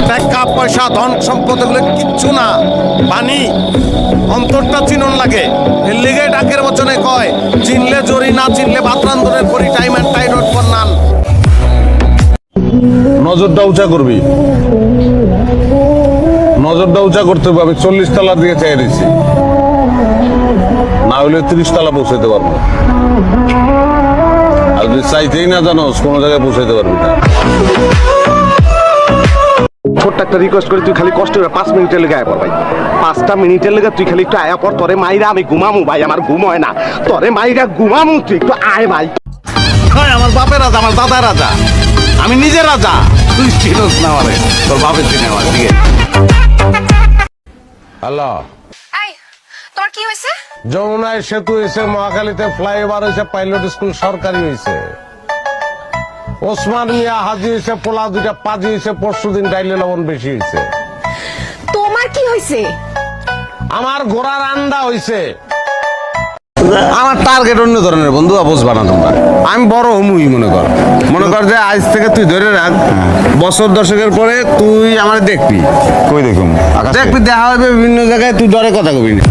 টাকা পয়সা ধন সম্পদ এগুলো কিচ্ছু না, পানি। অন্তরটা চিনন লাগে। এর লিগে ডাকের বচনে কয়, চিনলে জরি না চিনলে ভাত রান্ধনের করি, time and time not for none. নজরটা উঁচা করবি, নজরটা উঁচা করতে হবে। আমি 40 তলা দিয়ে চাই দিছি, না হলে 30 তলা পৌঁছাতে পারবো। আর যদি চাইতেই না জানোস, কোনো জায়গায় পৌঁছাতে পারবি না। ছোট্ট একটা রিকোয়েস্ট করি, তুই খালি কষ্ট করে 5 মিনিটের লেগে আয়া পর ভাই। 5টা মিনিটের লেগে তুই খালি একটু আয়া পর। তোরে মাইরা আমি ঘুমামু ভাই, আমার ঘুম হয় না। তোরে মাইরা ঘুমামু, তুই একটু আয় ভাই। আমার বাপের রাজা, আমার দাদা রাজা, আমি নিজে রাজা। তুই চিনোস না আমারে, তোর বাপের চিনে আমার দিকে। হ্যালো, এই তোমার কি হয়েছে? যমুনায় সেতু হয়েছে, মহাখালীতে ফ্লাইওভার হয়েছে, পাইলট স্কুল সরকারি হয়েছে, ওসমান মিয়া হাজি হয়েছে, পোলা 2টা পাজি হয়েছে, পরশুদিন ডাইলে লবণ বেশি হয়েছে। তোমার কি হয়েছে? আমার ঘোড়ার আন্ডা হয়েছে। আমার টার্গেট অন্য ধরনের বন্ধু, বুঝবা না তোমরা। আমি বড় হমুই মনে কর যে আজ থেকে তুই ধরে রাখ, বছর দশকের পরে তুই আমার দেখবি। কই দেখুন দেখবি, দেখা হবে বিভিন্ন জায়গায়, তুই ডরে কথা কবি না।